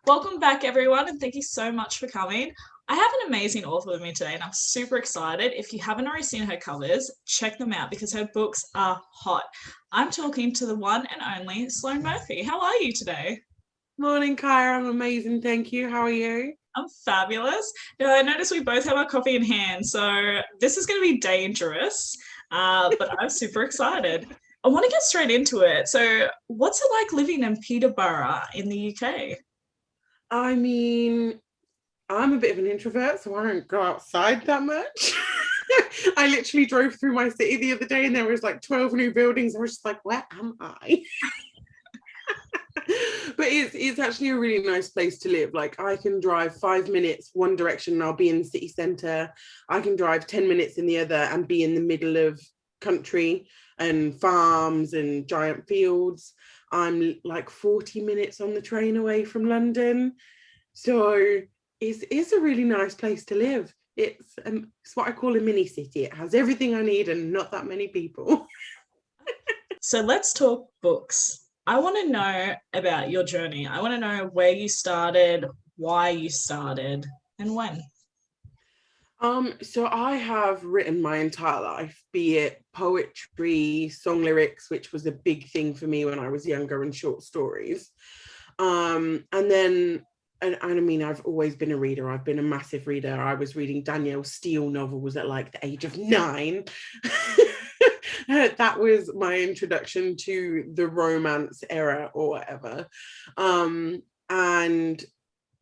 Welcome back, everyone, and thank you so much for coming. I have an amazing author with me today, and I'm super excited. If you haven't already seen her covers, check them out because her books are hot. I'm talking to the one and only Sloane Murphy. How are you today? Morning, Kyra. I'm amazing. Thank you. How are you? I'm fabulous. Now, I notice we both have our coffee in hand, so this is going to be dangerous, but I'm super excited. I want to get straight into it. So, what's it like living in Peterborough in the UK? I mean, I'm a bit of an introvert, so I don't go outside that much. I literally drove through my city the other day and there was like 12 new buildings. I was just like, where am I? But it's actually a really nice place to live. Like I can drive 5 minutes one direction and I'll be in the city centre. I can drive 10 minutes in the other and be in the middle of country and farms and giant fields. I'm like 40 minutes on the train away from London. So it's a really nice place to live. It's what I call a mini city. It has everything I need and not that many people. So let's talk books. I want to know about your journey. I want to know where you started, why you started, and when. So I have written my entire life, be it poetry, song lyrics, which was a big thing for me when I was younger, and short stories. And then I mean, I've always been a reader. I've been a massive reader. I was reading Danielle Steele novels at like the age of 9. That was my introduction to the romance era or whatever. And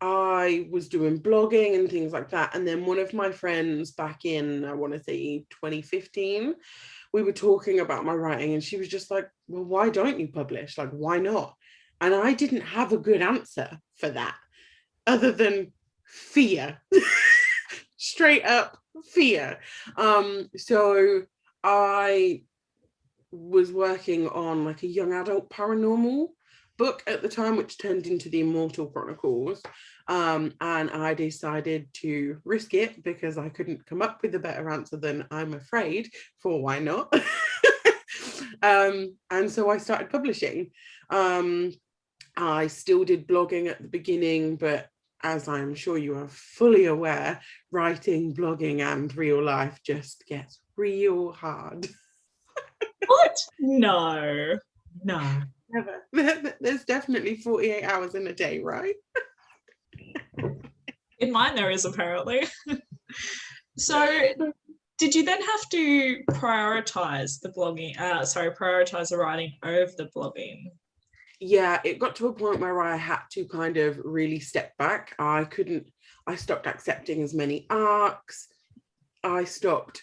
I was doing blogging and things like that. And then one of my friends back in, I want to say 2015, we were talking about my writing and she was just like, well, why don't you publish? Like, why not? And I didn't have a good answer for that other than fear. Straight up fear. So I was working on like a young adult paranormal book at the time, which turned into the Immortal Chronicles. And I decided to risk it because I couldn't come up with a better answer than I'm afraid for why not. And so I started publishing. I still did blogging at the beginning, but as I'm sure you are fully aware, writing, blogging, and real life just gets real hard. What? No, no. Never. There's definitely 48 hours in a day, right? In mine, there is apparently. So, did you then have to prioritize the blogging? Prioritize the writing over the blogging. Yeah, it got to a point where I had to kind of really step back. I stopped accepting as many arcs. I stopped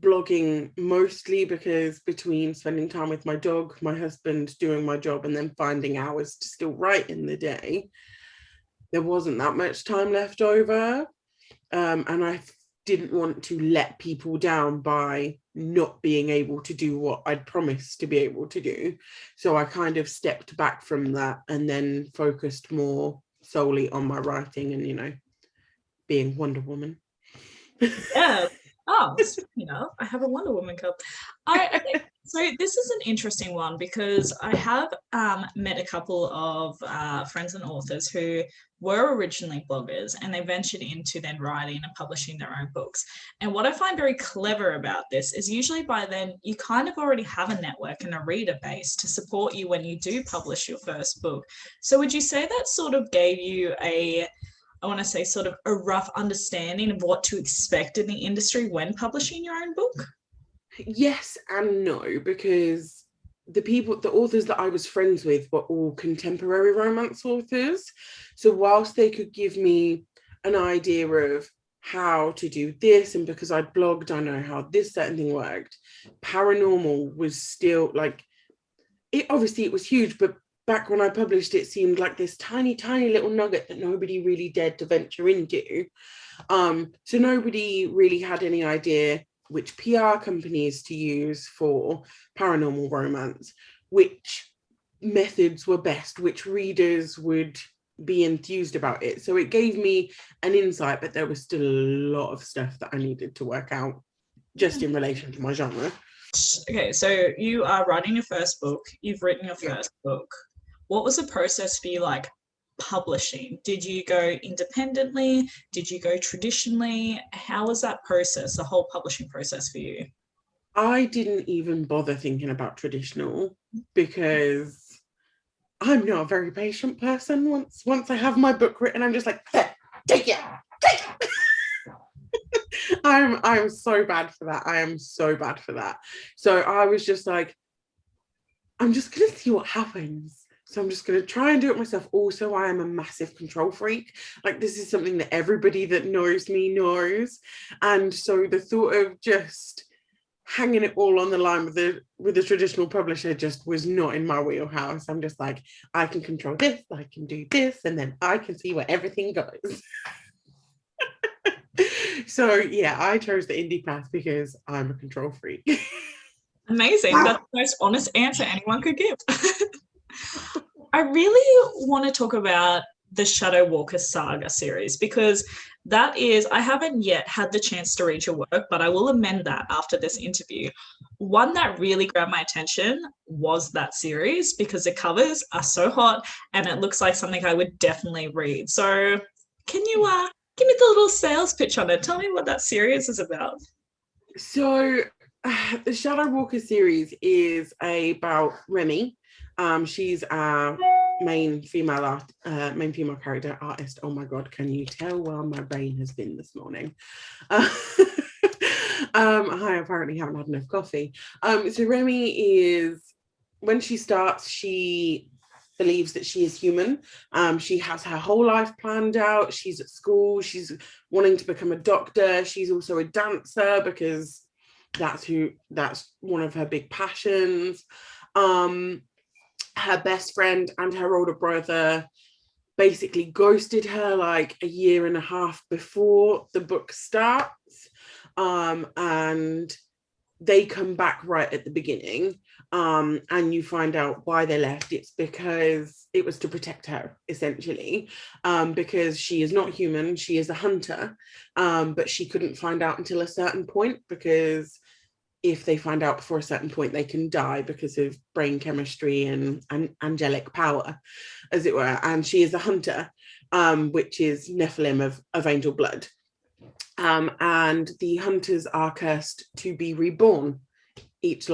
blogging mostly because between spending time with my dog, my husband, doing my job, and then finding hours to still write in the day, there wasn't that much time left over. And I didn't want to let people down by not being able to do what I'd promised to be able to do. So I kind of stepped back from that and then focused more solely on my writing and, being Wonder Woman. Yeah. Oh, speaking of, I have a Wonder Woman cup. Okay, so this is an interesting one because I have met a couple of friends and authors who were originally bloggers and they ventured into then writing and publishing their own books. And what I find very clever about this is usually by then you kind of already have a network and a reader base to support you when you do publish your first book. So would you say that sort of gave you I want to say, sort of a rough understanding of what to expect in the industry when publishing your own book? Yes and no, because the authors that I was friends with were all contemporary romance authors. So whilst they could give me an idea of how to do this, and because I'd blogged, I know how this certain thing worked, paranormal was still like, it was huge, but back when I published it seemed like this tiny, tiny little nugget that nobody really dared to venture into. So nobody really had any idea which PR companies to use for paranormal romance, which methods were best, which readers would be enthused about it. So it gave me an insight, but there was still a lot of stuff that I needed to work out just in relation to my genre. Okay, so you are writing your first book, you've written your Yeah. first book. What was the process for you like publishing? Did you go independently? Did you go traditionally? How was that process, the whole publishing process for you? I didn't even bother thinking about traditional because I'm not a very patient person. Once I have my book written, I'm just like, take it, take it. I'm so bad for that. I am so bad for that. So I was just like, I'm just gonna see what happens. So I'm just gonna try and do it myself. Also, I am a massive control freak. Like, this is something that everybody that knows me knows. And so the thought of just hanging it all on the line with the traditional publisher just was not in my wheelhouse. I'm just like, I can control this, I can do this, and then I can see where everything goes. So yeah, I chose the indie path because I'm a control freak. Amazing. That's the most honest answer anyone could give. I really want to talk about the Shadow Walkers Saga series because that is, I haven't yet had the chance to read your work, but I will amend that after this interview. One that really grabbed my attention was that series because the covers are so hot and it looks like something I would definitely read. So can you give me the little sales pitch on it? Tell me what that series is about. So the Shadow Walker series is about Remy. She's our main female character artist. Oh my god, can you tell where my brain has been this morning? I apparently haven't had enough coffee. So Remy is, when she starts, she believes that she is human. She has her whole life planned out. She's at school. She's wanting to become a doctor. She's also a dancer because that's one of her big passions. Her best friend and her older brother basically ghosted her like a year and a half before the book starts. And they come back right at the beginning. And you find out why they left. It's because it was to protect her, essentially, because she is not human. She is a hunter, but she couldn't find out until a certain point, because if they find out before a certain point, they can die because of brain chemistry and angelic power, as it were. And she is a hunter, which is Nephilim of angel blood. And the hunters are cursed to be reborn each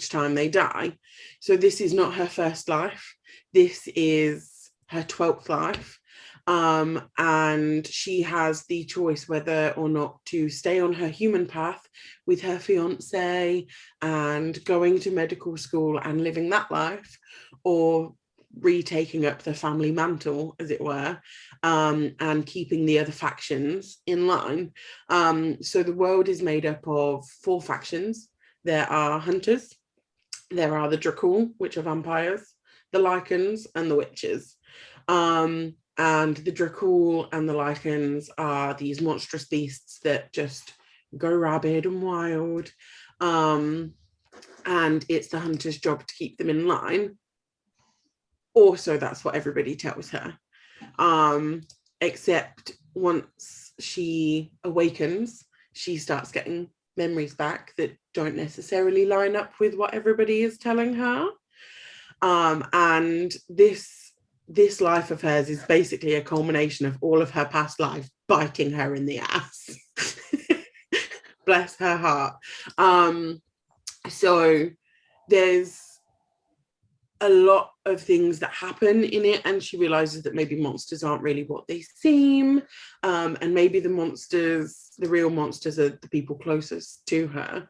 time they die. So this is not her first life. This is her 12th life. And she has the choice whether or not to stay on her human path with her fiance and going to medical school and living that life, or retaking up the family mantle, as it were, and keeping the other factions in line. So the world is made up of 4 factions. There are hunters, there are the Dracul, which are vampires, the Lycans, and the witches. And the Dracul and the Lycans are these monstrous beasts that just go rabid and wild. And it's the hunter's job to keep them in line. Also, that's what everybody tells her. Except once she awakens, she starts getting memories back that don't necessarily line up with what everybody is telling her. And this life of hers is basically a culmination of all of her past life biting her in the ass. Bless her heart. So there's a lot of things that happen in it, and she realizes that maybe monsters aren't really what they seem, and maybe the real monsters are the people closest to her.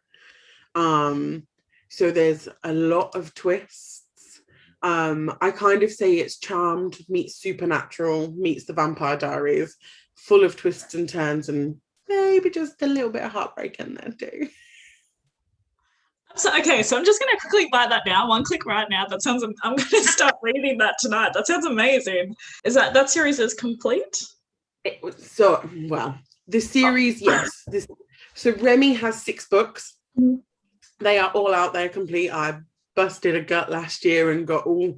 So there's a lot of twists. I kind of say it's Charmed meets Supernatural meets The Vampire Diaries, full of twists and turns, and maybe just a little bit of heartbreak in there too. So, okay, so I'm just going to quickly buy that now. One click right now. That sounds. I'm going to start reading that tonight. That sounds amazing. Is that series is complete? So, well, the series, yes. So Remy has 6 books. Mm-hmm. They are all out there complete. I busted a gut last year and got all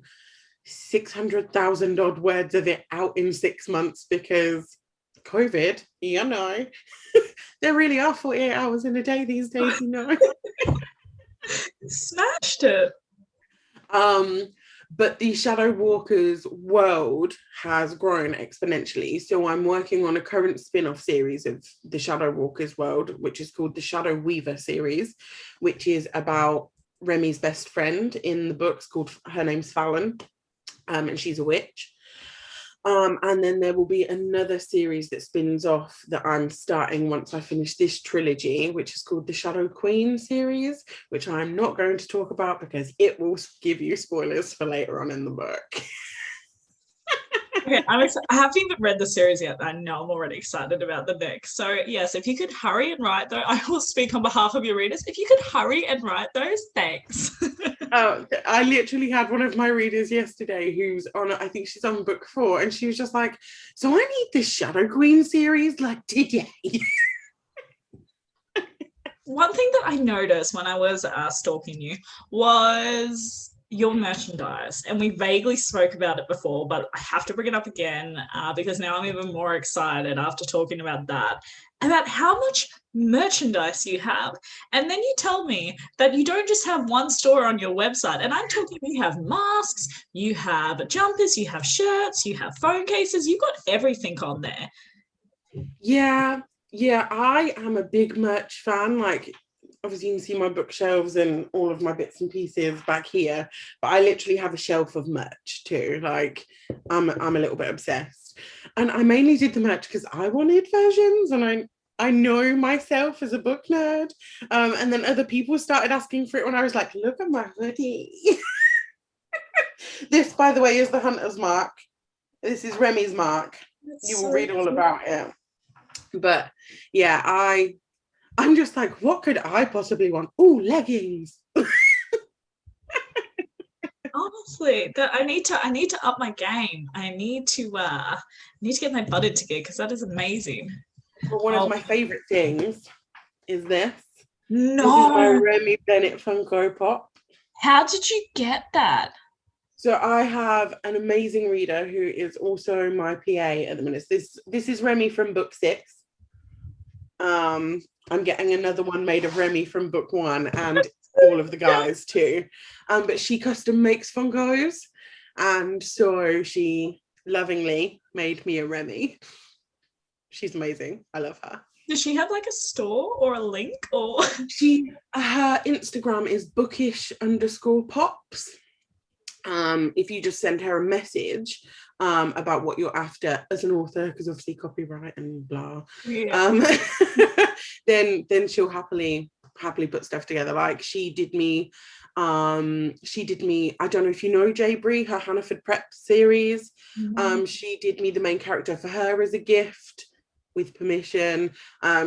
600,000 odd words of it out in 6 months because COVID, you know. There really are 48 hours in a day these days, you know. Smashed it. But the Shadow Walkers world has grown exponentially. So I'm working on a current spin-off series of the Shadow Walkers world, which is called the Shadow Weaver series, which is about Remy's best friend in the books. Called Her name's Fallon, and she's a witch. And then there will be another series that spins off that I'm starting once I finish this trilogy, which is called the Shadow Queen series, which I'm not going to talk about because it will give you spoilers for later on in the book. Okay, I haven't even read the series yet. I know I'm already excited about the next. So yes, if you could hurry and write those, I will speak on behalf of your readers. If you could hurry and write those, thanks. I literally had one of my readers yesterday who's on, I think she's on book 4, and she was just like, so I need this Shadow Queen series like today. One thing that I noticed when I was stalking you was your merchandise, and we vaguely spoke about it before, but I have to bring it up again because now I'm even more excited after talking about that, about how much merchandise you have. And then you tell me that you don't just have one store on your website, and I'm talking you have masks, you have jumpers, you have shirts, you have phone cases, you've got everything on there. Yeah, I am a big merch fan. Like, obviously you can see my bookshelves and all of my bits and pieces back here, but I literally have a shelf of merch too. Like, I'm a little bit obsessed, and I mainly did the merch because I wanted versions, and I know myself as a book nerd, and then other people started asking for it when I was like, look at my hoodie. This, by the way, is the Hunter's mark. This is Remy's mark. That's You will so read all cute. about it. But yeah, I'm just like, what could I possibly want? Oh, leggings. Honestly, that I need to up my game. I need to get my butt into gear because that is amazing. But one of Oh my favorite things is this. This is my no! Remy Bennett Funko Pop. How did you get that? So I have an amazing reader who is also my PA at the minute. This is Remy from book 6. I'm getting another one made of Remy from book 1 and all of the guys too. But she custom makes Funkos, and so she lovingly made me a Remy. She's amazing. I love her. Does she have like a store or a link or? Her Instagram is bookish_pops. If you just send her a message about what you're after as an author, because obviously copyright and blah, Yeah. then she'll happily put stuff together. Like she did me, I don't know if you know Jay Bree, her Hannaford Prep series. She did me the main character for her as a gift with permission.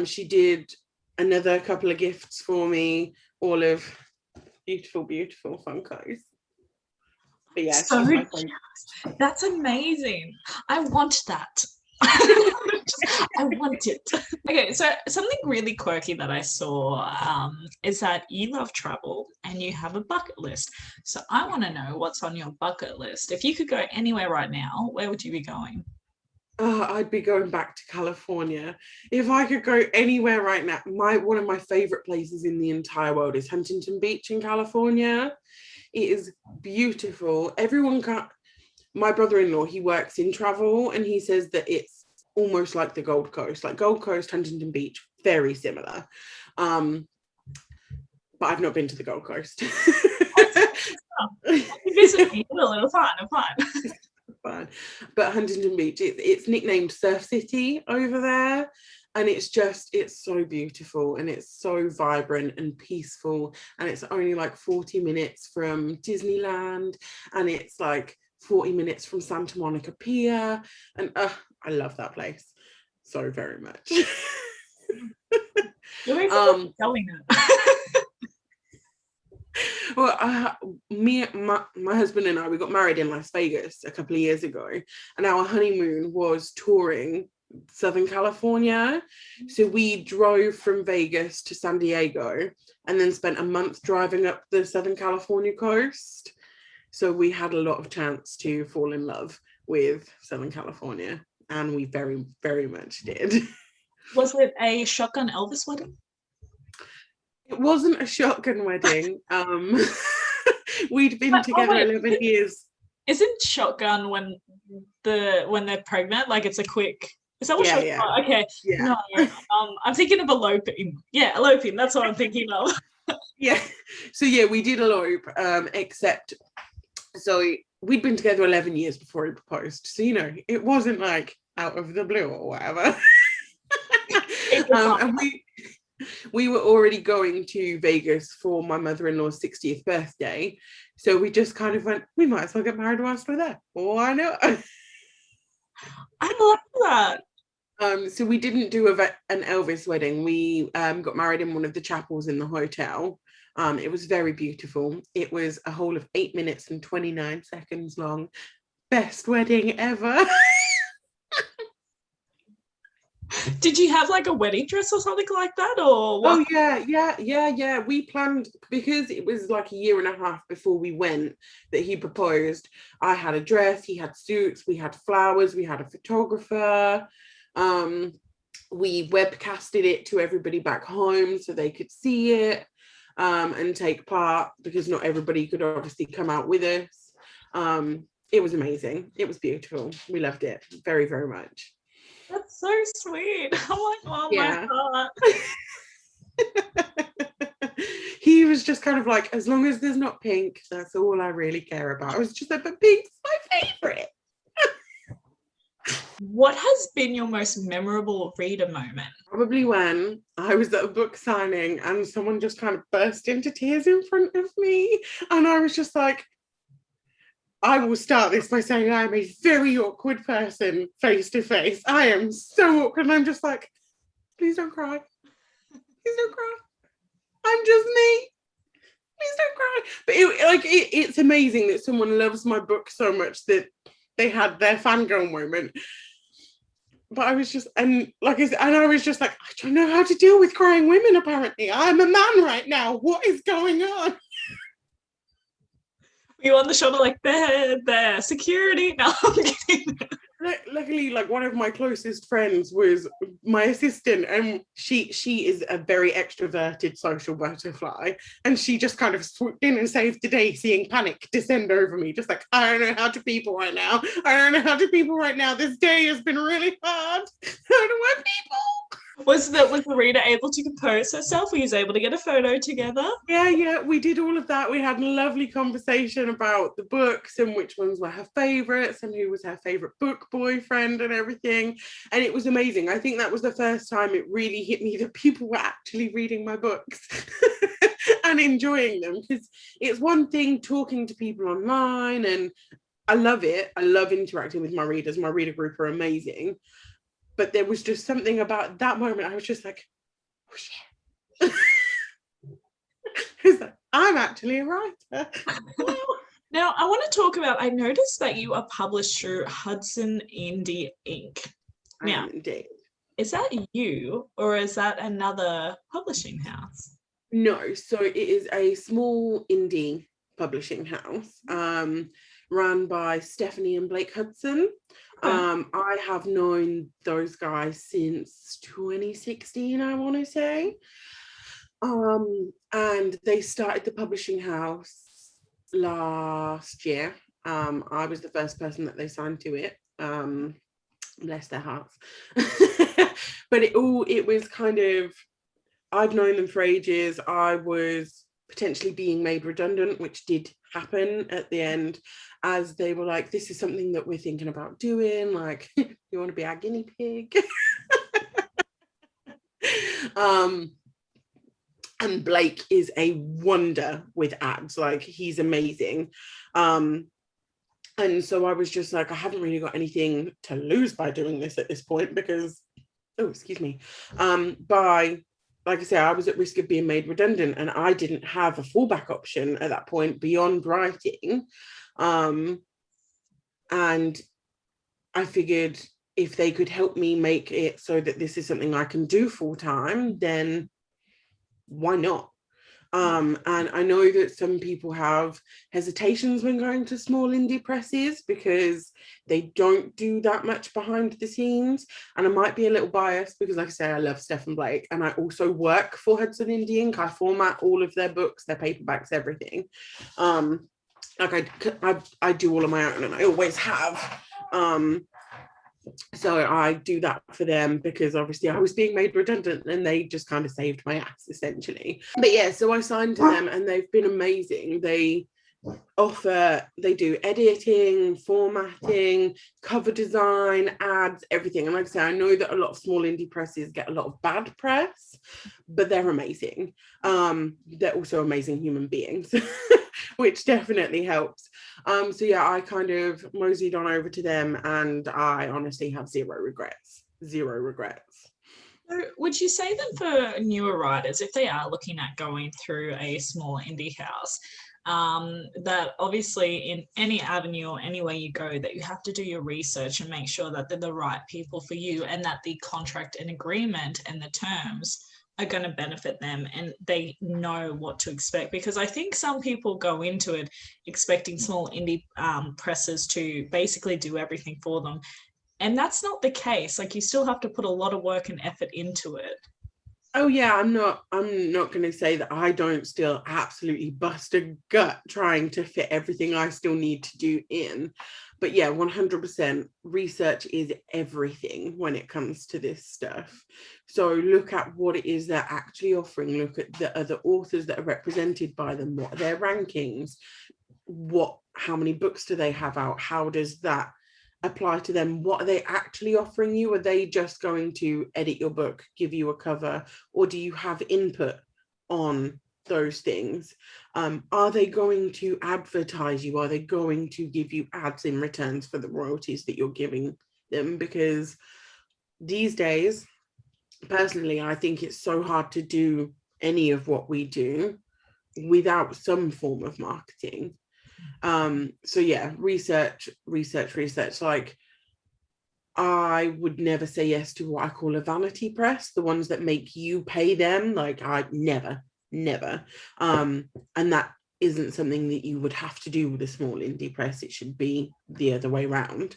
She did another couple of gifts for me, all of beautiful Funkos. But yeah, So she's my friend. that's amazing. I want that. I want it. Okay, so something really quirky that I saw is that you love travel and you have a bucket list. So I want to know what's on your bucket list. If you could go anywhere right now, where would you be going? I'd be going back to California. If I could go anywhere right now, one of my favorite places in the entire world is Huntington Beach in California. It is beautiful. My brother-in-law, he works in travel, and he says that it's almost like the Gold Coast, like Gold Coast, Huntington Beach, very similar. But I've not been to the Gold Coast. Visit me. It'll fine. Fine. But Huntington Beach, it's nicknamed Surf City over there, and it's so beautiful, and it's so vibrant and peaceful, and it's only like 40 minutes from Disneyland, and it's like 40 minutes from Santa Monica Pier, and I love that place so very much. You're even telling it. Well, my husband and I, we got married in Las Vegas a couple of years ago, and our honeymoon was touring Southern California. So we drove from Vegas to San Diego and then spent a month driving up the Southern California coast. So we had a lot of chance to fall in love with Southern California, and we very, very much did. Was it a shotgun Elvis wedding? It wasn't a shotgun wedding. We'd been together 11 years isn't shotgun when they're pregnant? Like it's a quick. Is that what Yeah, shotgun? yeah, Okay, yeah. no. I'm thinking of eloping. Yeah, eloping. That's what I'm thinking of. Yeah. So yeah, we did elope, except so we'd been together 11 years before he proposed. So it wasn't like out of the blue or whatever. And we were already going to Vegas for my mother-in-law's 60th birthday. So we just kind of went, we might as well get married whilst we're there. Why not? I love that. So we didn't do an Elvis wedding. We got married in one of the chapels in the hotel. It was very beautiful. It was a whole of 8 minutes and 29 seconds long. Best wedding ever. Did you have like a wedding dress or something like that, or what? Oh yeah. We planned, because it was like a year and a half before we went that he proposed. I had a dress, he had suits, we had flowers, we had a photographer. We webcasted it to everybody back home so they could see it and take part, because not everybody could obviously come out with us. It was amazing. It was beautiful. We loved it very, very much. That's so sweet. I'm like, oh Yeah. my heart. He was just kind of like, as long as there's not pink, that's all I really care about. I was just like, but pink's my favorite. What has been your most memorable reader moment? Probably when I was at a book signing and someone just kind of burst into tears in front of me. And I was just like, I will start this by saying I am a very awkward person face to face. I am so awkward. And I'm just like, please don't cry. Please don't cry. I'm just me. Please don't cry. But it's amazing that someone loves my book so much that they had their fangirl moment. But I was just, and I was just like, I don't know how to deal with crying women, apparently. I'm a man right now. What is going on? You on the shoulder like, there, security. No, I'm kidding. Luckily, like, one of my closest friends was my assistant, and she is a very extroverted social butterfly, and she just kind of swooped in and saved the day, seeing panic descend over me, just like, I don't know how to people right now. This day has been really hard. How do I people? Was the reader able to compose herself? Were you able to get a photo together? Yeah, we did all of that. We had a lovely conversation about the books and which ones were her favorites and who was her favorite book boyfriend and everything. And it was amazing. I think that was the first time it really hit me that people were actually reading my books and enjoying them, because it's one thing talking to people online, and I love it. I love interacting with my readers. My reader group are amazing. But there was just something about that moment. I was just like, oh shit. Like, I'm actually a writer. Now, I want to talk about, I noticed that you are published through Hudson Indie Inc. Now, indeed. Is that you or is that another publishing house? No, so it is a small indie publishing house run by Stephanie and Blake Hudson. I have known those guys since 2016, I want to say. And they started the publishing house last year. I was the first person that they signed to it. Bless their hearts. But it was kind of, I've known them for ages. I was potentially being made redundant, which did happen at the end, as they were like, this is something that we're thinking about doing. Like, you want to be our guinea pig? And Blake is a wonder with ads. Like, he's amazing. And so I was just like, I haven't really got anything to lose by doing this at this point, because, like I said, I was at risk of being made redundant, and I didn't have a fallback option at that point beyond writing. And I figured if they could help me make it so that this is something I can do full time, then why not? And I know that some people have hesitations when going to small indie presses because they don't do that much behind the scenes. And I might be a little biased because, like I say, I love Steph and Blake, and I also work for Hudson Indie Inc. I format all of their books, their paperbacks, everything. like I do all of my own, and I always have. So I do that for them because obviously I was being made redundant and they just kind of saved my ass essentially. But yeah, so I signed to them and they've been amazing. They do editing, formatting, cover design, ads, everything. And like I say, I know that a lot of small indie presses get a lot of bad press, but they're amazing. They're also amazing human beings, which definitely helps. So yeah, I kind of moseyed on over to them and I honestly have zero regrets. Zero regrets. So would you say that for newer writers, if they are looking at going through a small indie house, that obviously in any avenue or any way you go, that you have to do your research and make sure that they're the right people for you and that the contract and agreement and the terms are going to benefit them and they know what to expect? Because I think some people go into it expecting small indie presses to basically do everything for them. And that's not the case. Like, you still have to put a lot of work and effort into it. Oh yeah, I'm not going to say that I don't still absolutely bust a gut trying to fit everything I still need to do in. But yeah, 100% research is everything when it comes to this stuff. So look at what it is they're actually offering, look at the other authors that are represented by them, what are their rankings, how many books do they have out, how does that apply to them, what are they actually offering you, are they just going to edit your book, give you a cover, or do you have input on those things? Are they going to advertise you, are they going to give you ads in returns for the royalties that you're giving them? Because these days, personally, I think it's so hard to do any of what we do without some form of marketing. So yeah, research. Like, I would never say yes to what I call a vanity press, the ones that make you pay them. Like, I never. And that isn't something that you would have to do with a small indie press. It should be the other way around.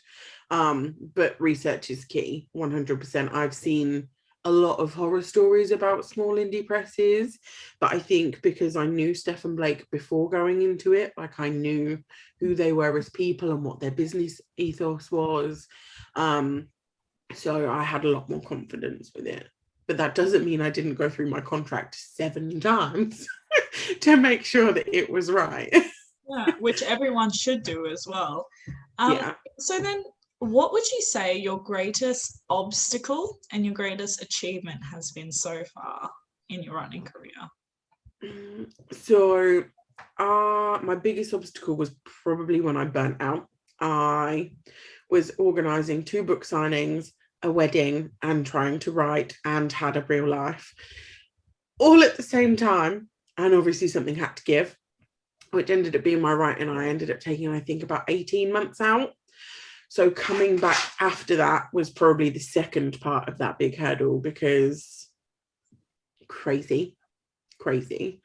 But research is key, 100%. I've seen a lot of horror stories about small indie presses, but I think because I knew Stephen Blake before going into it, like I knew who they were as people and what their business ethos was. So I had a lot more confidence with it. But that doesn't mean I didn't go through my contract 7 times to make sure that it was right. Yeah, which everyone should do as well. Yeah. So then, what would you say your greatest obstacle and your greatest achievement has been so far in your writing career? So my biggest obstacle was probably when I burnt out. I was organising 2 book signings, a wedding, and trying to write, and had a real life all at the same time. And obviously something had to give, which ended up being my writing. I ended up taking, I think, about 18 months out. So coming back after that was probably the second part of that big hurdle, because crazy. My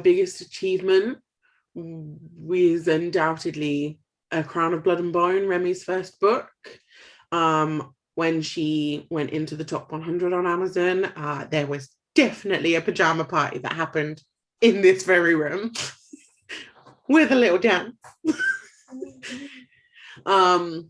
biggest achievement was undoubtedly A Crown of Blood and Bone, Remy's first book. When she went into the top 100 on Amazon, there was definitely a pajama party that happened in this very room with a little dance. So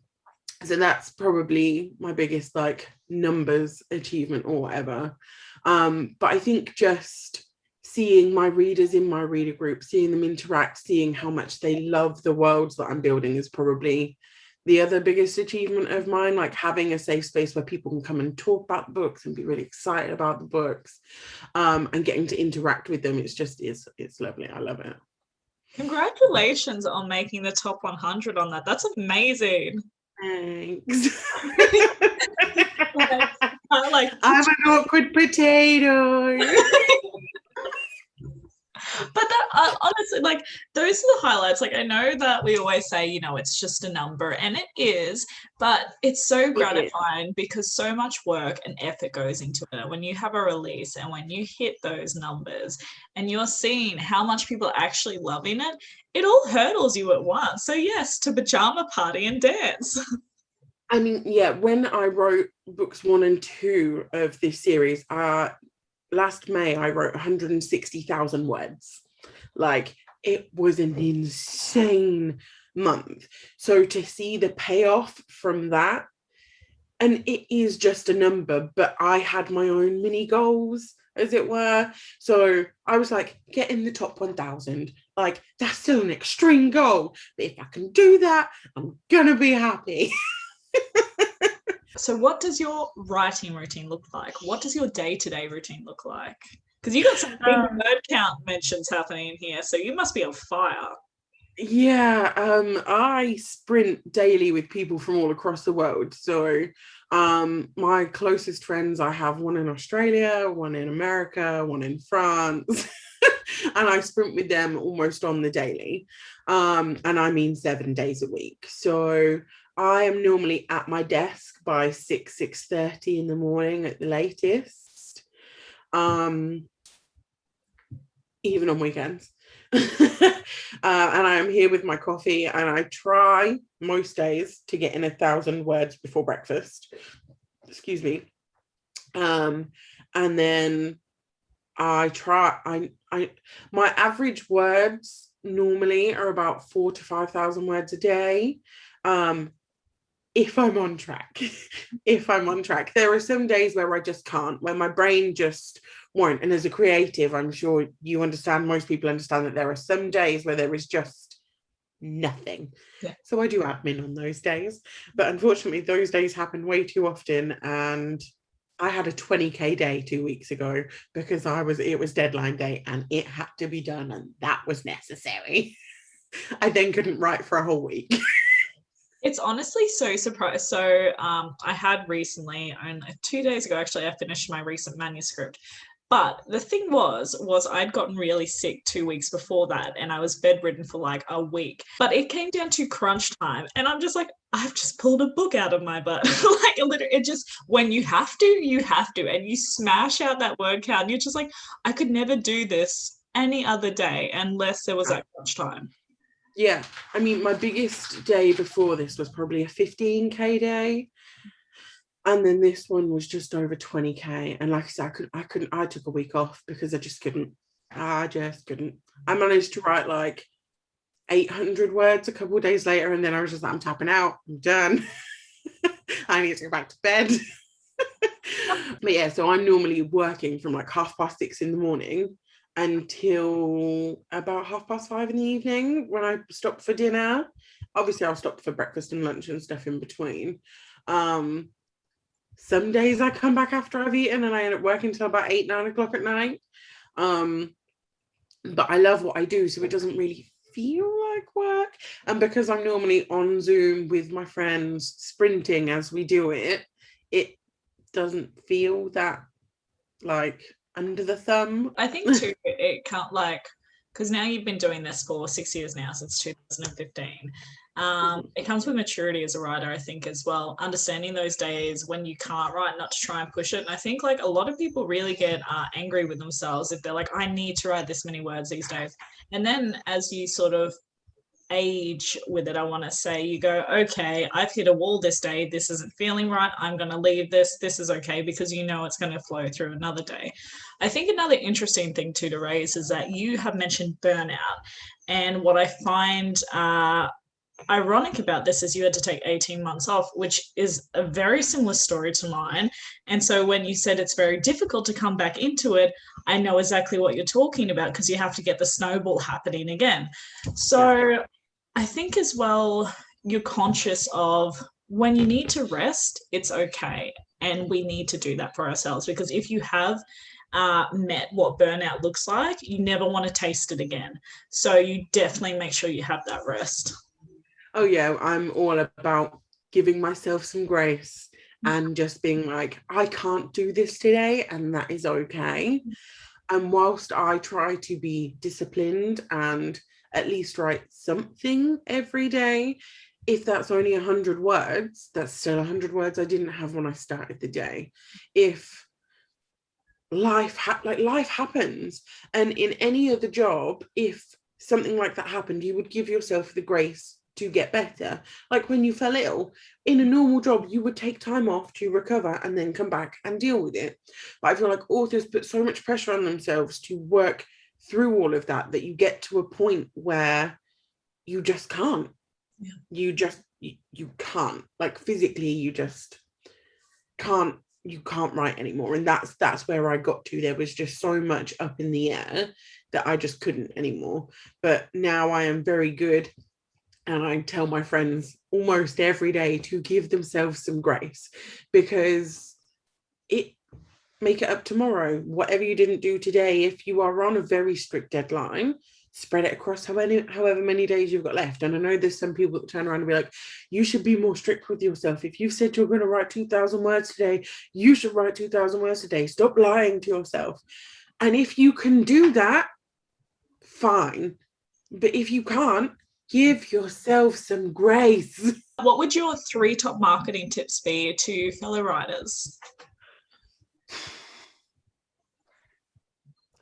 that's probably my biggest like numbers achievement or whatever. But I think just seeing my readers in my reader group, seeing them interact, seeing how much they love the worlds that I'm building is probably the other biggest achievement of mine. Like having a safe space where people can come and talk about the books and be really excited about the books, and getting to interact with them. It's lovely. I love it. Congratulations on making the top 100 on that. That's amazing. Thanks. like I'm an awkward potato. But that honestly, like, those are the highlights. Like, I know that we always say, it's just a number, and it is, but it's so gratifying because so much work and effort goes into it. When you have a release and when you hit those numbers and you're seeing how much people are actually loving it, it all hurdles you at once. So yes, to pajama party and dance. I mean, yeah, when I wrote books 1 and 2 of this series, last May I wrote 160,000 words. Like, it was an insane month. So to see the payoff from that, and it is just a number, but I had my own mini goals, as it were. So I was like, get in the top 1,000. Like, that's still an extreme goal. But if I can do that, I'm going to be happy. So what does your writing routine look like? What does your day-to-day routine look like? Because you got some big word count mentions happening in here, so you must be on fire. Yeah, I sprint daily with people from all across the world. So my closest friends, I have one in Australia, one in America, one in France. And I sprint with them almost on the daily. And I mean 7 days a week. So I am normally at my desk by 6:30 in the morning at the latest. Even on weekends. And I am here with my coffee, and I try most days to get in 1,000 words before breakfast. Excuse me. And then my average words normally are about 4,000 to 5,000 words a day. If I'm on track. If I'm on track. There are some days where I just can't, where my brain just won't. And as a creative, I'm sure you understand, most people understand that there are some days where there is just nothing. Yeah. So I do admin on those days. But unfortunately, those days happen way too often. And I had a 20K day 2 weeks ago because it was deadline day and it had to be done, and that was necessary. I then couldn't write for a whole week. It's honestly so surprised. So I had recently, and 2 days ago, actually, I finished my recent manuscript. But the thing was I'd gotten really sick 2 weeks before that, and I was bedridden for like a week. But it came down to crunch time, and I'm just like, I've just pulled a book out of my butt. Like, literally, it just, when you have to, and you smash out that word count, and you're just like, I could never do this any other day unless there was that crunch time. Yeah, I mean, my biggest day before this was probably a 15K day. And then this one was just over 20K. And like I said, I took a week off because I just couldn't. I just couldn't. I managed to write like 800 words a couple of days later. And then I was just like, I'm tapping out. I'm done. I need to go back to bed. But yeah, so I'm normally working from like 6:30 in the morning until about 5:30 in the evening when I stop for dinner. Obviously, I'll stop for breakfast and lunch and stuff in between. Some days I come back after I've eaten and I end up working till about 8, 9 o'clock at night. But I love what I do, so it doesn't really feel like work. And because I'm normally on Zoom with my friends sprinting as we do it, it doesn't feel that like under the thumb. I think too, it can't, like, because now you've been doing this for 6 years now, since 2015. It comes with maturity as a writer, I think, as well. Understanding those days when you can't write, not to try and push it. And I think like a lot of people really get angry with themselves if they're like, I need to write this many words these days. And then as you sort of age with it, I want to say, you go, okay, I've hit a wall this day, this isn't feeling right, I'm going to leave this is okay, because you know it's going to flow through another day. I think another interesting thing too to raise is that you have mentioned burnout, and what I find ironic about this is you had to take 18 months off, which is a very similar story to mine. And so when you said it's very difficult to come back into it, I know exactly what you're talking about, because you have to get the snowball happening again. So I think as well, you're conscious of when you need to rest, it's okay. And we need to do that for ourselves, because if you have met what burnout looks like, you never want to taste it again. So you definitely make sure you have that rest. Oh yeah, I'm all about giving myself some grace and just being like, I can't do this today, and that is okay. And whilst I try to be disciplined and at least write something every day, if that's only 100 words, that's still 100 words I didn't have when I started the day. If life happens, and in any other job, if something like that happened, you would give yourself the grace to get better. Like when you fell ill, in a normal job, you would take time off to recover and then come back and deal with it. But I feel like authors put so much pressure on themselves to work through all of that you get to a point where you just can't. Yeah. You can't, like, physically you just can't, you can't write anymore. And that's where I got to. There was just so much up in the air that I just couldn't anymore. But now I am very good, and I tell my friends almost every day to give themselves some grace, because make it up tomorrow. Whatever you didn't do today, if you are on a very strict deadline, spread it across however many days you've got left. And I know there's some people that turn around and be like, you should be more strict with yourself. If you've said you're going to write 2,000 words today, you should write 2,000 words today. Stop lying to yourself. And if you can do that, fine. But if you can't, give yourself some grace. What would your 3 top marketing tips be to fellow writers?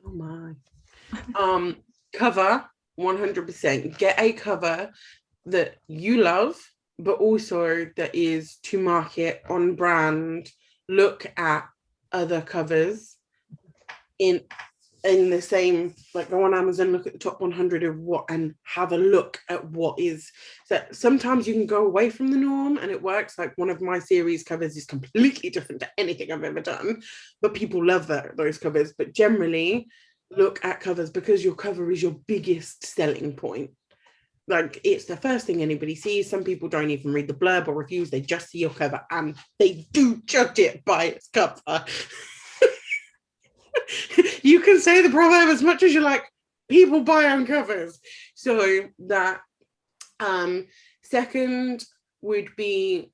Oh my. Cover, 100%. Get a cover that you love, but also that is to market, on brand. Look at other covers in the same, like, go on Amazon, look at the top 100 of what, and have a look at what is. So sometimes you can go away from the norm and it works. Like, one of my series covers is completely different to anything I've ever done, but people love those covers. But generally, look at covers, because your cover is your biggest selling point. Like, it's the first thing anybody sees. Some people don't even read the blurb or reviews, they just see your cover and they do judge it by its cover. You can say the proverb as much as you like, people buy on covers. So that. Second would be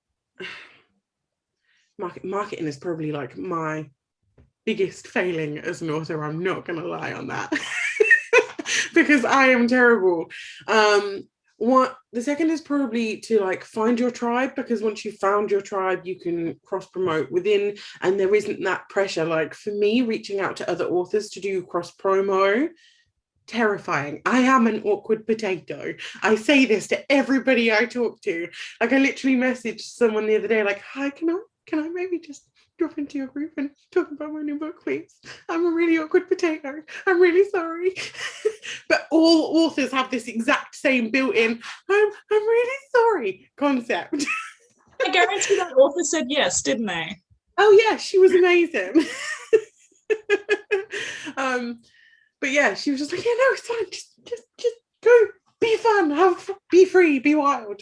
marketing is probably like my biggest failing as an author. I'm not gonna lie on that. Because I am terrible. The second is probably to, like, find your tribe, because once you've found your tribe, you can cross promote within, and there isn't that pressure. Like, for me, reaching out to other authors to do cross promo, terrifying. I am an awkward potato. I say this to everybody I talk to. Like, I literally messaged someone the other day, like, hi, can I maybe just drop into your group and talk about my new book, please? I'm a really awkward potato. I'm really sorry. But all authors have this exact same built-in, I'm really sorry concept. I guarantee that author said yes, didn't they? Oh yeah, she was amazing. But yeah, she was just like, yeah, no, it's fine. Just go, be fun, be free, be wild.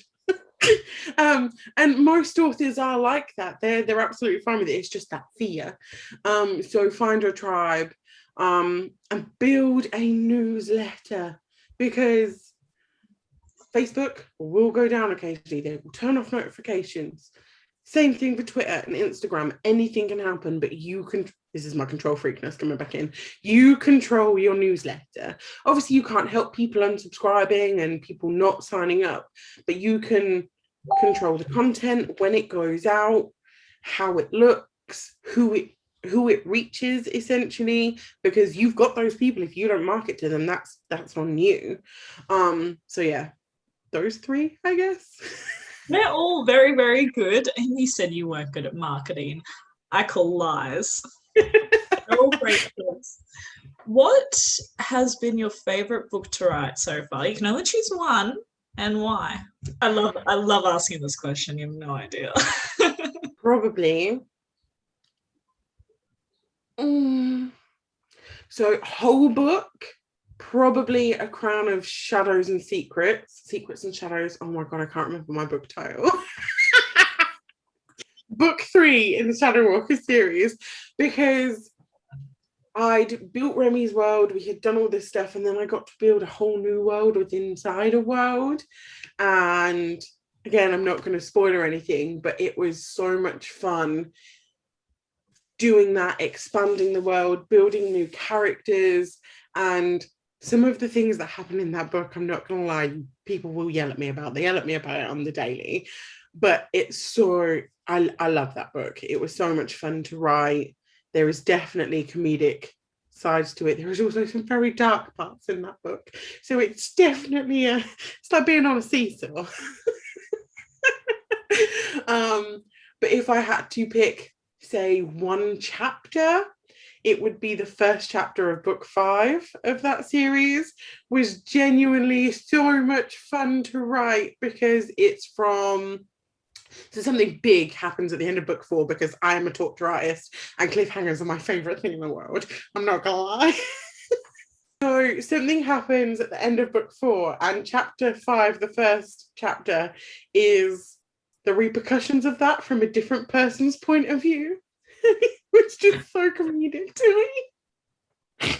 And most authors are like that. They're absolutely fine with it. It's just that fear. So find your tribe, and build a newsletter, because Facebook will go down occasionally. They will turn off notifications. Same thing for Twitter and Instagram. Anything can happen, but you can. This is my control freakness coming back in. You control your newsletter. Obviously, you can't help people unsubscribing and people not signing up, but you can control the content, when it goes out, how it looks, who it reaches, essentially, because you've got those people. If you don't market to them, that's on you. So yeah, those 3, I guess. They're all very, very good. And you said you weren't good at marketing. I call lies. They're all great tips. What has been your favorite book to write so far? You can only choose one, and why? I love asking this question. You have no idea. Probably. So whole book, probably A Crown of Shadows and Secrets and Shadows. Oh my god, I can't remember my book title. Book 3 in the Shadow Walkers series, because I'd built Remy's world, we had done all this stuff, and then I got to build a whole new world within inside a world. And again, I'm not going to spoil or anything, but it was so much fun doing that, expanding the world, building new characters. And some of the things that happen in that book, I'm not going to lie, people will yell at me about. They yell at me about it on the daily. But it's so, I love that book. It was so much fun to write. There is definitely comedic sides to it. There is also some very dark parts in that book. So it's definitely it's like being on a seesaw. But if I had to pick, say, one chapter, it would be the first chapter of book 5 of that series. Was genuinely so much fun to write because it's from, so something big happens at the end of book 4 because I am a torture artist and cliffhangers are my favourite thing in the world. I'm not gonna lie. So something happens at the end of book 4, and chapter 5, the first chapter, is the repercussions of that from a different person's point of view, which is so comedic to me.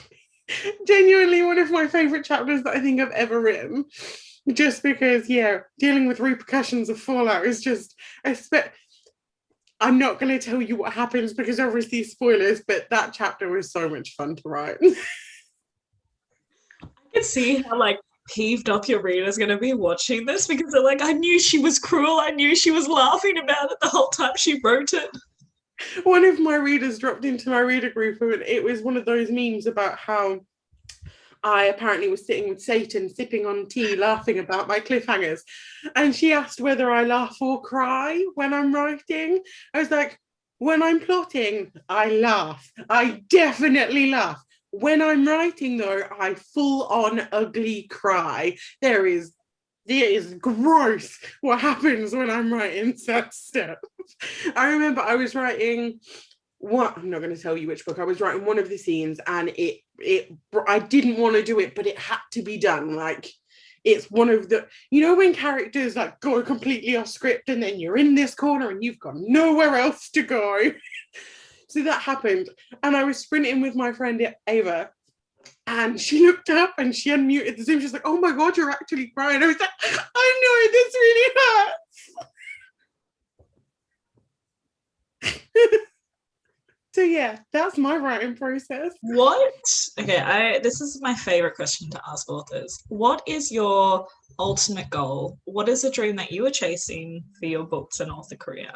Genuinely one of my favourite chapters that I think I've ever written. Just because, yeah, dealing with repercussions of fallout is just, I'm not going to tell you what happens because obviously spoilers, but that chapter was so much fun to write. I can see how like peeved up your reader's going to be watching this because they're like, I knew she was cruel. I knew she was laughing about it the whole time she wrote it. One of my readers dropped into my reader group and it was one of those memes about how I apparently was sitting with Satan, sipping on tea, laughing about my cliffhangers. And she asked whether I laugh or cry when I'm writing. I was like, when I'm plotting, I laugh. I definitely laugh. When I'm writing, though, I full on ugly cry. There is gross what happens when I'm writing such stuff. I remember I was writing what, I'm not going to tell you which book. I was writing one of the scenes and I didn't want to do it, but it had to be done. Like, it's one of the, you know, when characters like go completely off script and then you're in this corner and you've got nowhere else to go. So that happened, and I was sprinting with my friend Ava, and she looked up and she unmuted the Zoom. She's like, "Oh my god, you're actually crying." I was like, "I know, this really hurts." So yeah, that's my writing process. What? Okay, this is my favorite question to ask authors. What is your ultimate goal? What is a dream that you are chasing for your books and author career?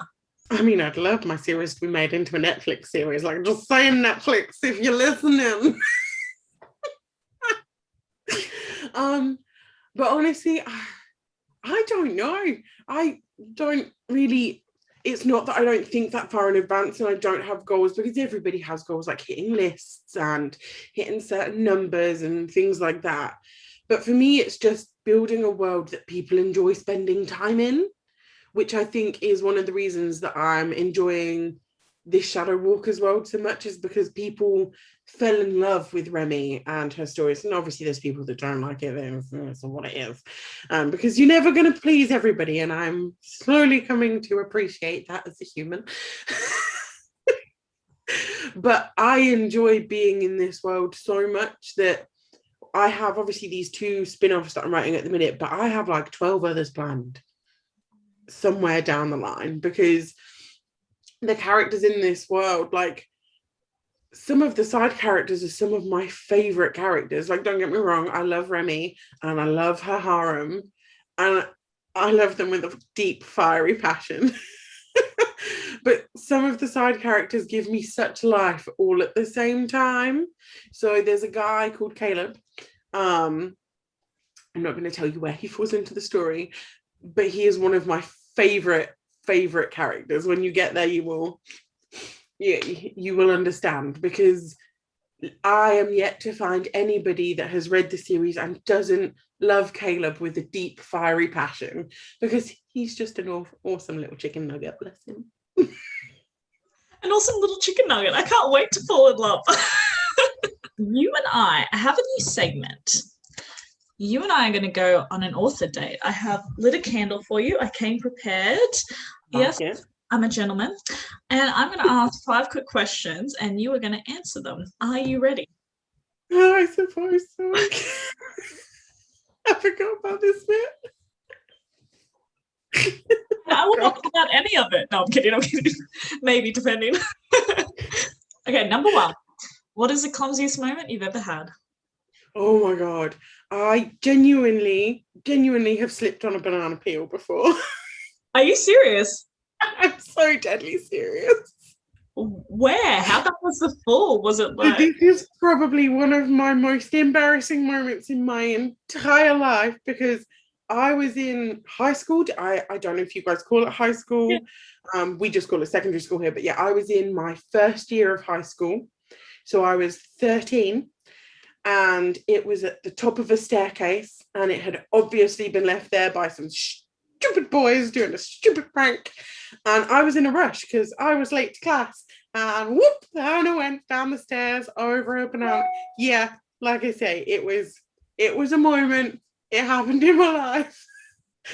I mean, I'd love my series to be made into a Netflix series. Like, just saying, Netflix, if you're listening. But honestly, I don't know. I don't really, it's not that I don't think that far in advance and I don't have goals, because everybody has goals, like hitting lists and hitting certain numbers and things like that. But for me, it's just building a world that people enjoy spending time in, which I think is one of the reasons that I'm enjoying this Shadow Walkers world so much, is because people fell in love with Remy and her stories. And obviously there's people that don't like it, that's what it is. Because you're never going to please everybody, and I'm slowly coming to appreciate that as a human. But I enjoy being in this world so much that I have obviously these 2 spin-offs that I'm writing at the minute, but I have like 12 others planned somewhere down the line, because the characters in this world, like, some of the side characters are some of my favorite characters. Like, don't get me wrong, I love Remy and I love her harem and I love them with a deep fiery passion. But some of the side characters give me such life all at the same time. So there's a guy called Caleb. I'm not going to tell you where he falls into the story, but he is one of my favorite characters. When you get there, you will understand, because I am yet to find anybody that has read the series and doesn't love Caleb with a deep fiery passion, because he's just an awesome little chicken nugget, bless him. An awesome little chicken nugget. I can't wait to fall in love. You and I have a new segment. You and I are going to go on an author date. I have lit a candle for you. I came prepared. Yes, I'm a gentleman. And I'm going to ask 5 quick questions and you are going to answer them. Are you ready? Oh, I suppose so. I forgot about this bit. I will not pull out any of it. No, I'm kidding. Maybe, depending. Okay, number 1. What is the clumsiest moment you've ever had? Oh my god. I genuinely have slipped on a banana peel before. Are you serious? I'm so deadly serious. Where? How bad was the fall? Was it like... This is probably one of my most embarrassing moments in my entire life, because I was in high school. I don't know if you guys call it high school. Yeah. We just call it secondary school here. But yeah, I was in my first year of high school. So I was 13, and it was at the top of a staircase, and it had obviously been left there by some stupid boys doing a stupid prank. And I was in a rush because I was late to class. And whoop, down I went down the stairs over a banana. Yeah, like I say, it was a moment. It happened in my life.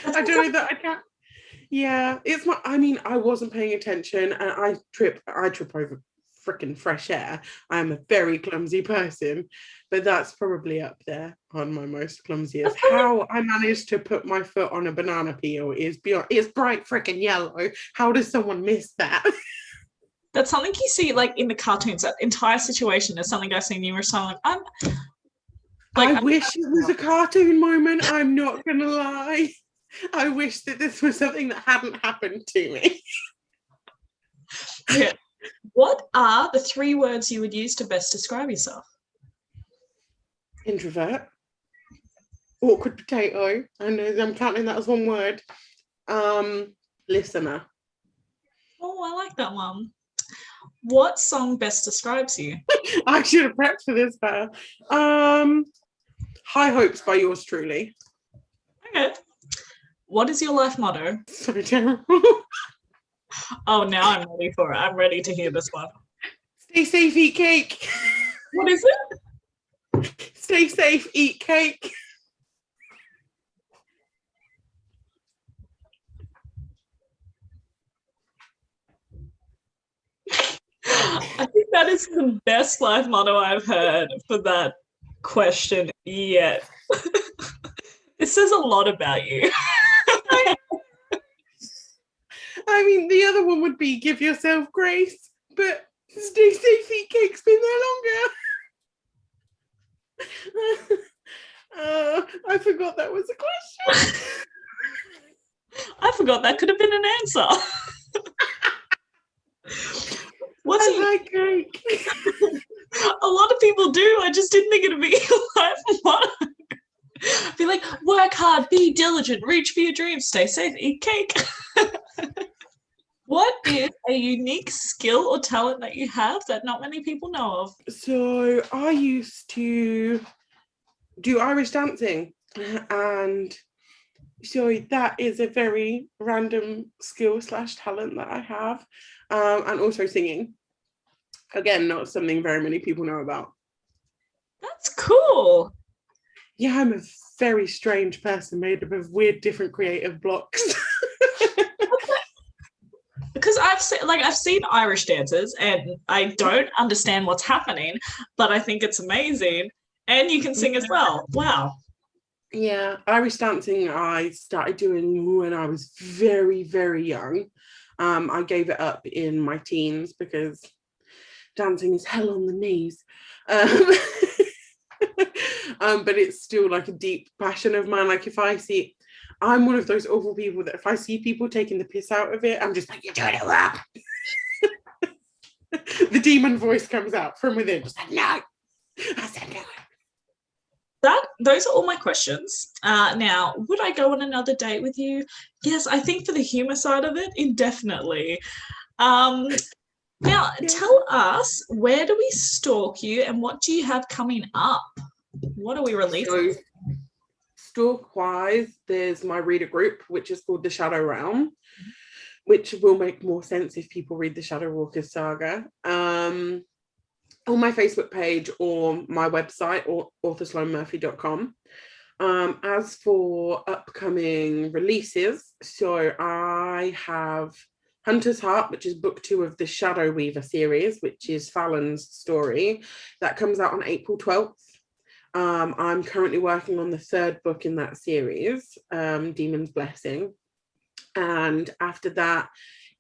I don't know that I can't. Yeah, it's my. I mean, I wasn't paying attention, and I trip over freaking fresh air. I am a very clumsy person, but that's probably up there on my most clumsiest. How I managed to put my foot on a banana peel is beyond. It's bright freaking yellow. How does someone miss that? That's something you see like in the cartoons. That entire situation is something I've seen numerous times. I wish it was a cartoon moment. I'm not gonna lie. I wish that this was something that hadn't happened to me. Yeah. What are the 3 words you would use to best describe yourself? Introvert. Awkward potato. I know I'm counting that as one word. Listener. Oh, I like that one. What song best describes you? I should have prepped for this better. High Hopes by yours truly. Okay. What is your life motto? So terrible. Oh, now I'm ready for it. I'm ready to hear this one. Stay safe, eat cake. What is it? Stay safe, eat cake. I think that is the best life motto I've heard for that question yet. It says a lot about you. I mean, the other one would be give yourself grace, but stay safe, eat cake's been there longer. I forgot that was a question. I forgot that could have been an answer. I like cake. A lot of people do. I just didn't think it'd be life motto. Be like, work hard, be diligent, reach for your dreams, stay safe, eat cake. What is a unique skill or talent that you have that not many people know of? So I used to do Irish dancing, and so that is a very random skill / talent that I have, and also singing. Again, not something very many people know about. That's cool. Yeah, I'm a very strange person made up of weird, different creative blocks. Because I've seen Irish dances and I don't understand what's happening, but I think it's amazing. And you can sing as well. Wow. Yeah, Irish dancing I started doing when I was very, very young. I gave it up in my teens because dancing is hell on the knees. But it's still like a deep passion of mine. Like if I see, I'm one of those awful people that if I see people taking the piss out of it, I'm just like, you're doing it well. The demon voice comes out from within, just like, no. I said no. Those are all my questions. Now, would I go on another date with you? Yes, I think for the humor side of it, indefinitely. Now, tell us, where do we stalk you and what do you have coming up? What are we releasing? So, stalk-wise, there's my reader group, which is called The Shadow Realm, which will make more sense if people read the Shadow Walkers Saga. On my Facebook page or my website, or authorsloanemurphy.com. As for upcoming releases, so I have Hunter's Heart, which is book 2 of the Shadow Weaver series, which is Fallon's story. That comes out on April 12th. I'm currently working on the 3rd book in that series, Demon's Blessing. And after that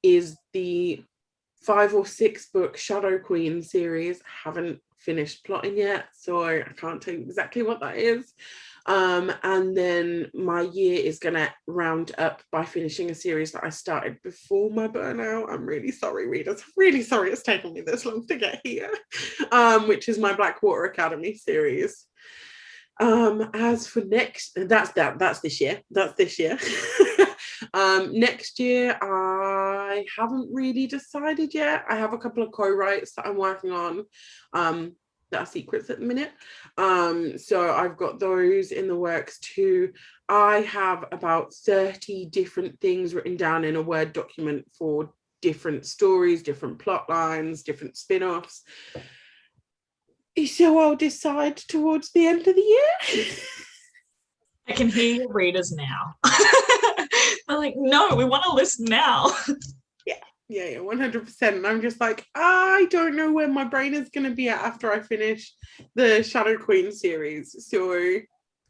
is the 5 or 6 book Shadow Queen series. Haven't finished plotting yet, so I can't tell you exactly what that is. And then my year is gonna round up by finishing a series that I started before my burnout. I'm really sorry, readers. I'm really sorry it's taken me this long to get here. Which is my Blackwater Academy series. As for next, that's this year. Next year, I haven't really decided yet. I have a couple of co-writes that I'm working on that are secrets at the minute. So I've got those in the works too. I have about 30 different things written down in a Word document for different stories, different plot lines, different spin-offs. So I'll decide towards the end of the year. I can hear your readers now. They're like, no, we want to listen now. Yeah, 100%. And I'm just like, I don't know where my brain is going to be at after I finish the Shadow Queen series. So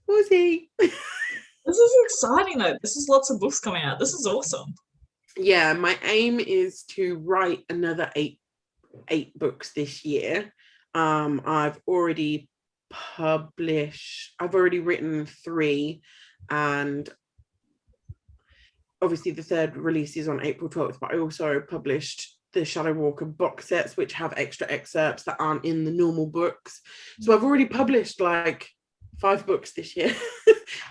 we'll see. This is exciting though. This is lots of books coming out. This is awesome. Yeah, my aim is to write another eight books this year. I've already written 3, and obviously the third release is on April 12th, but I also published the Shadow Walker box sets, which have extra excerpts that aren't in the normal books. So I've already published like 5 books this year.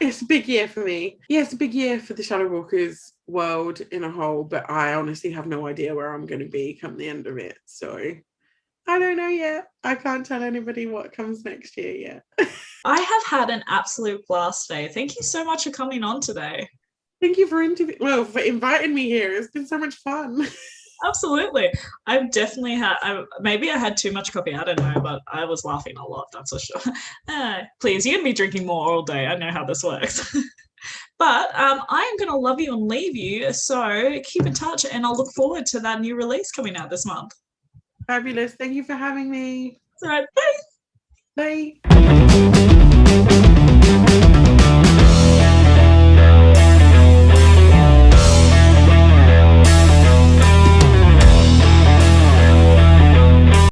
It's a big year for me. Yeah, it's a big year for the Shadow Walkers world in a whole, but I honestly have no idea where I'm going to be come the end of it. So I don't know yet. I can't tell anybody what comes next year yet. I have had an absolute blast day. Thank you so much for coming on today. Thank you for inviting me here. It's been so much fun. Absolutely. I've definitely had, maybe I had too much coffee, I don't know, but I was laughing a lot, that's for sure. Please, you're going to be drinking more all day. I know how this works. But I am going to love you and leave you, so keep in touch, and I'll look forward to that new release coming out this month. Fabulous. Thank you for having me. All right, bye. Bye.